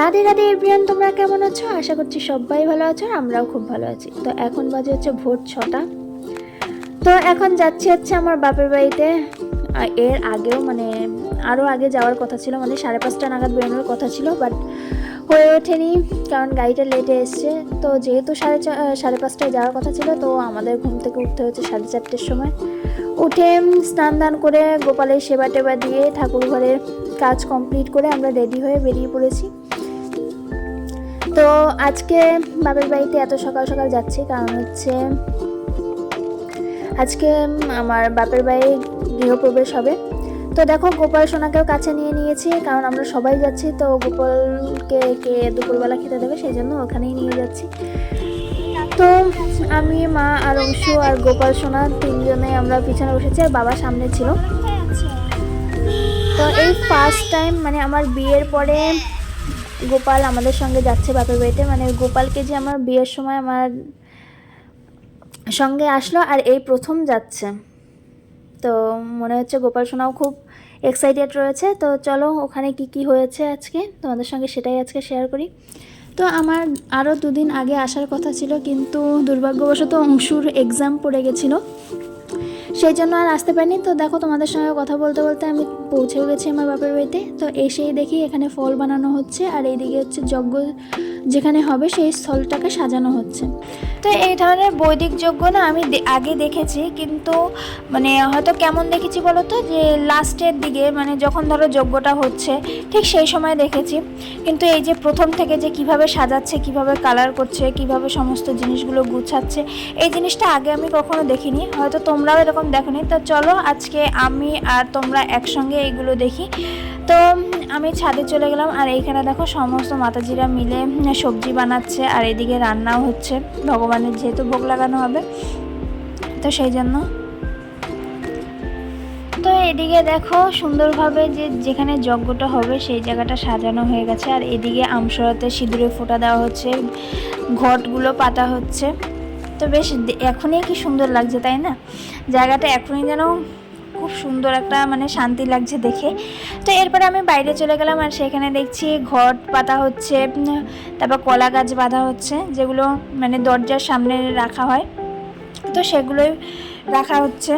Radhe Radhe everyone, তোমরা কেমন আছো? আশা করছি সবাই ভালো আছো, আর আমরাও খুব ভালো আছি। তো এখন বাজে হচ্ছে ভোর 6টা। তো এখন যাচ্ছি হচ্ছে আমার বাপের বাড়িতে। এর আগেও মানে আরও আগে যাওয়ার কথা ছিল, মানে 5:30 নাগাদ বেরোনোর কথা ছিল, বাট হয়ে ওঠেনি কারণ গাড়িটা লেটে এসছে। তো যেহেতু 5:30টায় যাওয়ার কথা ছিল, তো আমাদের ঘুম থেকে উঠতে হচ্ছে 4:30টার সময়। উঠে স্নান দান করে গোপালের সেবা টেবা দিয়ে ঠাকুর ঘরের কাজ কমপ্লিট করে আমরা রেডি হয়ে বেরিয়ে পড়েছি। তো আজকে বাপের বাড়িতে এত সকাল সকাল যাচ্ছি কারণ হচ্ছে আজকে আমার বাপের বাড়ির গৃহপ্রবেশ হবে। তো দেখো, গোপাল সোনাকেও কাছে নিয়ে নিয়েছি কারণ আমরা সবাই যাচ্ছি, তো গোপালকে কে দুপুরবেলা খেতে দেবে সেই জন্য ওখানেই নিয়ে যাচ্ছি। তো আমি, মা আর অংশু আর গোপাল সোনা তিনজনে আমরা পিছনে বসেছি, আর বাবা সামনে ছিল। তো এই ফার্স্ট টাইম মানে আমার বিয়ের পরে গোপাল আমাদের সঙ্গে যাচ্ছে বাপের বাড়িতে। মানে গোপালকে যে আমার বিয়ের সময় আমার সঙ্গে আসলো, আর এই প্রথম যাচ্ছে। তো মনে হচ্ছে গোপাল সোনাও খুব এক্সাইটেড রয়েছে। তো চলো ওখানে কি কি হয়েছে আজকে তোমাদের সঙ্গে সেটাই আজকে শেয়ার করি। তো আমার আরও 2 দিন আগে আসার কথা ছিল, কিন্তু দুর্ভাগ্যবশত অংশুর এক্সাম পড়ে গেছিলো, সেই জন্য আর আসতে পারিনি। তো দেখো, তোমাদের সঙ্গে কথা বলতে বলতে আমি পৌঁছেও গেছি আমার বাপের বাড়িতে। তো এসেই দেখি এখানে ফল বানানো হচ্ছে, আর এইদিকে হচ্ছে যজ্ঞ যেখানে হবে সেই স্থলটাকে সাজানো হচ্ছে। তো এই ধরনের বৈদিক যজ্ঞ না আমি আগে দেখেছি, কিন্তু মানে হয়তো কেমন দেখেছি বলো তো, যে লাস্টের দিকে মানে যখন ধরো যজ্ঞটা হচ্ছে ঠিক সেই সময় দেখেছি। কিন্তু এই যে প্রথম থেকে যে কিভাবে সাজাচ্ছে, কিভাবে কালার করছে, কিভাবে সমস্ত জিনিসগুলো গুছাচ্ছে, এই জিনিসটা আগে আমি কখনো দেখিনি। হয়তো তোমরাও এরকম দেখোনি। তো চলো আজকে আমি আর তোমরা একসঙ্গে এইগুলো দেখি। তো আমি ছাদে চলে গেলাম, আর এইখানে দেখো সমস্ত মাতাজিরা মিলে সবজি বানাচ্ছে, আর এদিকে রান্নাও হচ্ছে ভগবানের যেহেতু ভোগ লাগানো হবে, তো সেই জন্য। তো এদিকে দেখো সুন্দরভাবে যেখানে যজ্ঞটা হবে সেই জায়গাটা সাজানো হয়ে গেছে, আর এদিকে আমসরাতে সিঁদুরে ফোঁটা দেওয়া হচ্ছে, ঘটগুলো পাতা হচ্ছে। তো বেশ এখনই কি সুন্দর লাগছে, তাই না? জায়গাটা এখনই যেন খুব সুন্দর একটা মানে শান্তি লাগছে দেখে। তো এরপরে আমি বাইরে চলে গেলাম, আর সেখানে দেখছি ঘট পাতা হচ্ছে, তারপর কলা গাছ বাঁধা হচ্ছে, যেগুলো মানে দরজার সামনে রাখা হয়, তো সেগুলোই রাখা হচ্ছে।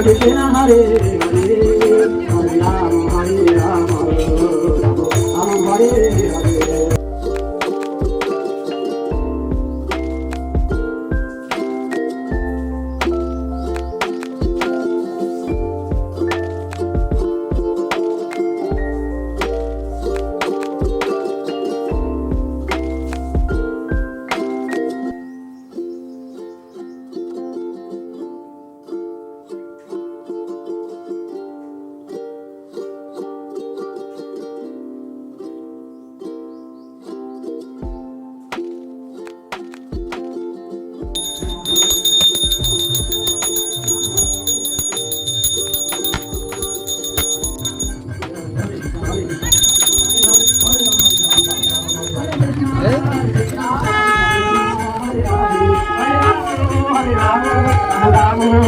Krishna Hare Hare Hare Ram Ram Hare Hare.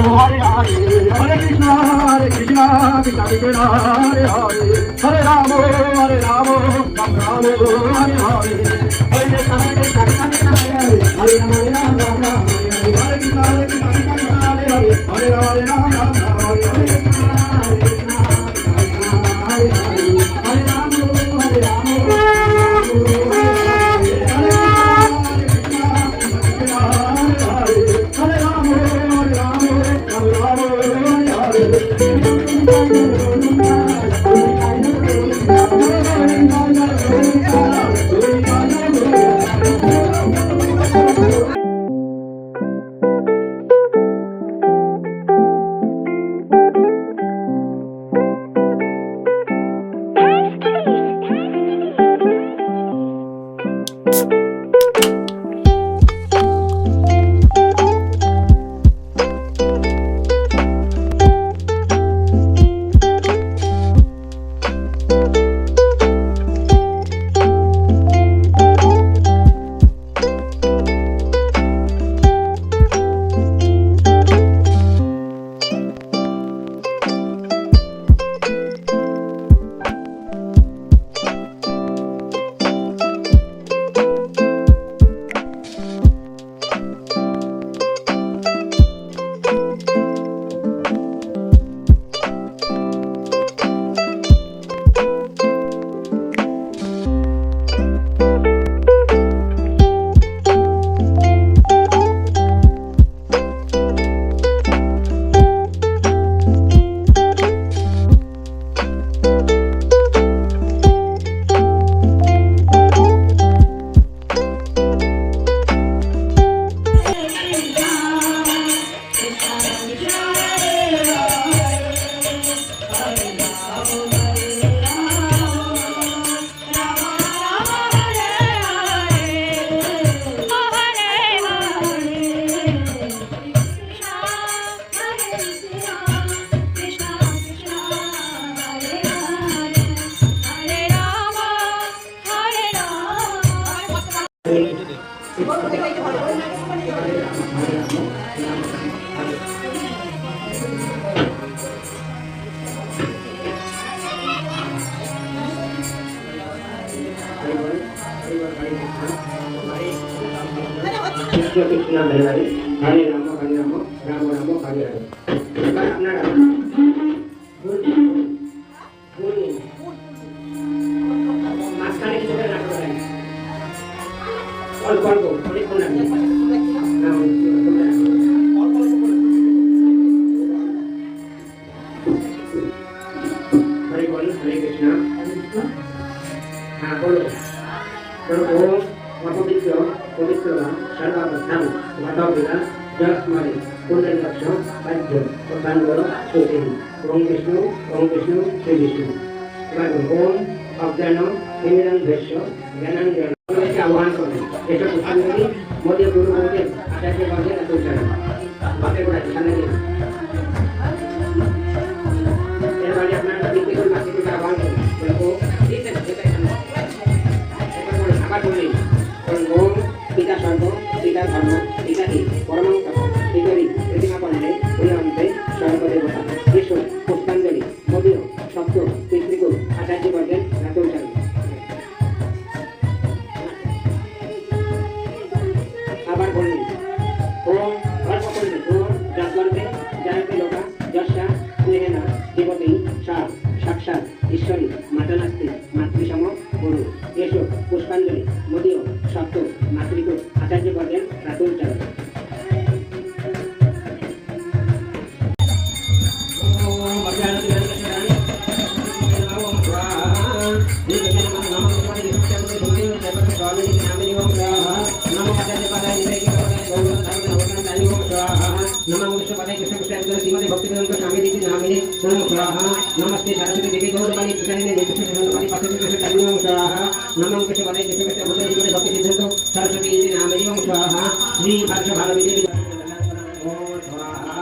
Hare Krishna Krishna Krishna Hare Hare Hare Rama Ram Rama Hare Hare Hare Krishna Krishna Krishna Hare Hare Hare Rama Hare Krishna Krishna Krishna Hare Hare Hare Rama Hare Hare Krishna Hare Hare Hare Rama Rama Rama Hare Hare. এবার আপনারা মাঝখানে কিছু করে রাখতে পারেন অল্প অল্প অনেকক্ষণ রাখবেন হরে বল হরে কৃষ্ণ হ্যাঁ বলো বলো পবিত্র পবিত্র সর্বাবস্থান মাধবিকা জগৎমারি পুণ্যদক্ষ বাহ্য বান্ধব সুখী ওম কৃষ্ণ শ্রী বিষ্ণু এবার ওম অজ্ঞান তিমিরন্ধস্য জ্ঞানাঞ্জন আহ্বান করেন এসব পুষ্পাঞ্জলি মোদী গুরু বলছেন আচার্য বলছেন এত উচ্চারণ বাপের গোড়া সামনে দিন এরপরে আপনারা বিদ্যুৎ মাতৃকে আহ্বান করেন বলবো দিতেন এবার আবার বললেন ওম পিতা সর্ব পিতা ধর্ম পিতা হি পরমাণু তত্ত্ব পিতরি প্রতিমা কণ্ডে উন্নয়ন্তে সর্বদেবতা ঈশ্বর পুষ্পাঞ্জলি মোদীয় সপ্ত পিতৃগুরু আচার্য বর্গের রাত উচ্চারণ আবার বললেন ওম ধর্মকণ্ডে ওম যৎগর্ভে জয়তে লোকা মদীয় সপ্ত মাতৃক আচার্য পর্বের প্রাথমিক চালক नमस्ते सरस्वती देवी गौरवाणी प्रचारिणे निर्देशनवाणी पाठ्यपुस्तक स्वाहा नमो कृष्णवाणी कृष्णकृष्ण भूतजीवने भक्ति सिद्धो सरस्वती इति नामे ओम स्वाहा श्री भाष्य भारती देवी ओम स्वाहा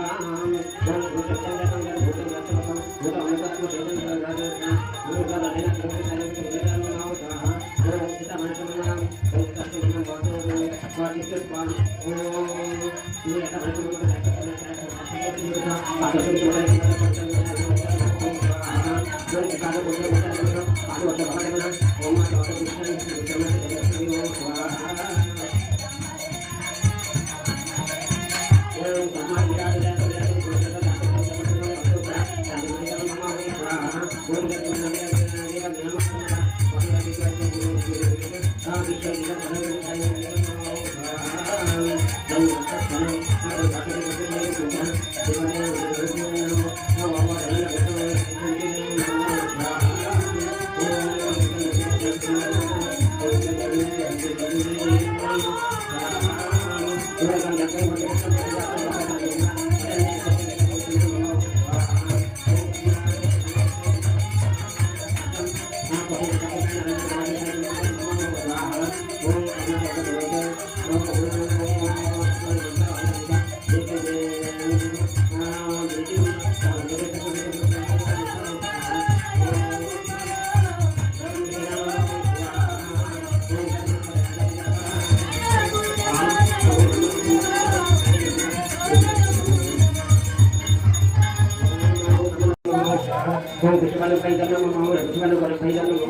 ओम कृष्णवाणी पैदल नमः ओम कृष्णवाणी पैदल नमः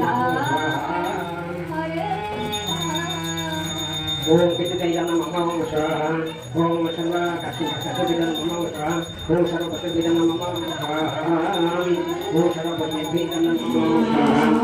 ओम कृष्णवाणी नमः ओम स्वाहा ओम सर्व काशी भाषा विदन नमः स्वाहा ओम सर्व भक्त विदन नमः स्वाहा ओम सर्व भक्त विदन नमः स्वाहा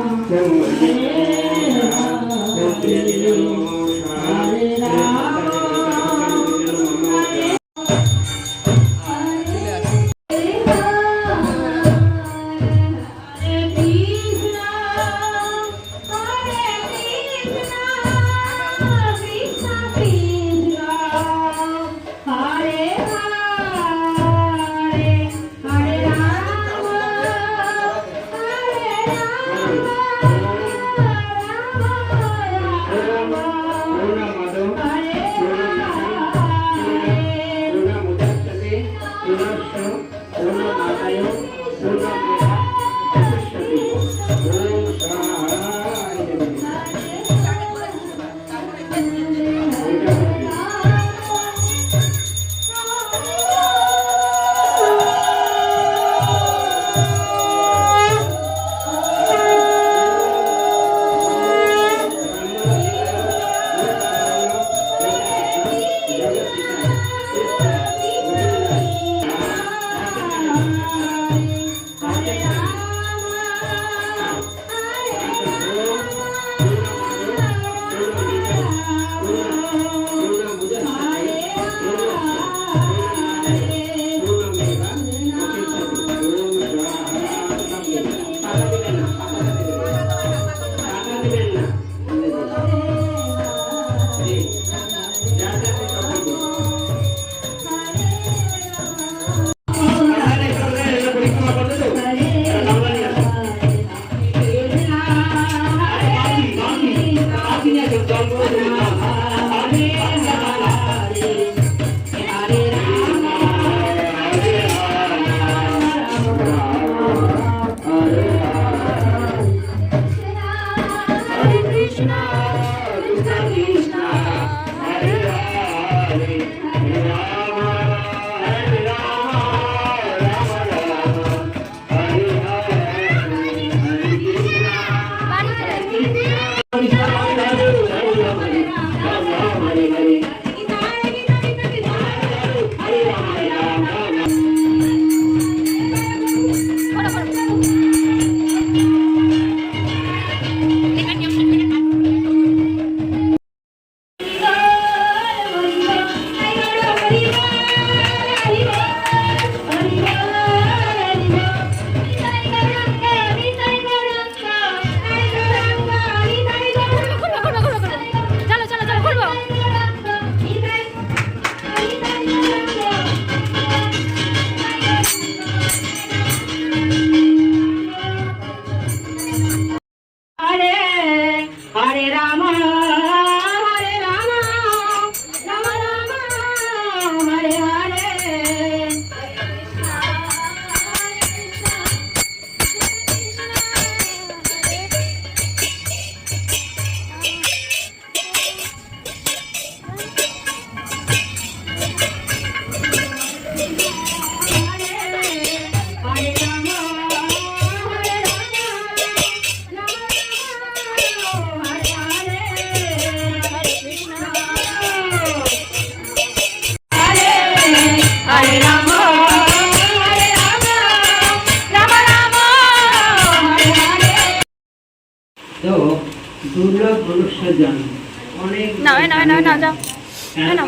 নাও নাও নাও নাও যাও নাও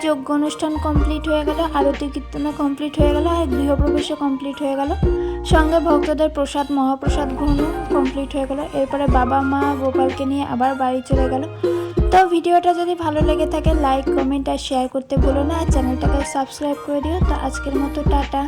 যজ্ঞ অনুষ্ঠান কমপ্লিট হয়ে গেল, আরতি কীর্তন কমপ্লিট হয়ে গেল, আর গৃহপ্রবেশও কমপ্লিট হয়ে গেল। সঙ্গে ভক্তদের প্রসাদ মহাপ্রসাদ গ্রহণও কমপ্লিট হয়ে গেল। এরপরে বাবা মা গোপালকে নিয়ে আবার বাড়ি চলে গেল। তো ভিডিওটা যদি ভালো লেগে থাকে লাইক কমেন্ট আর শেয়ার করতে ভুলো না, আর চ্যানেলটাকে সাবস্ক্রাইব করে দিও। তো আজকের মতো টাটা।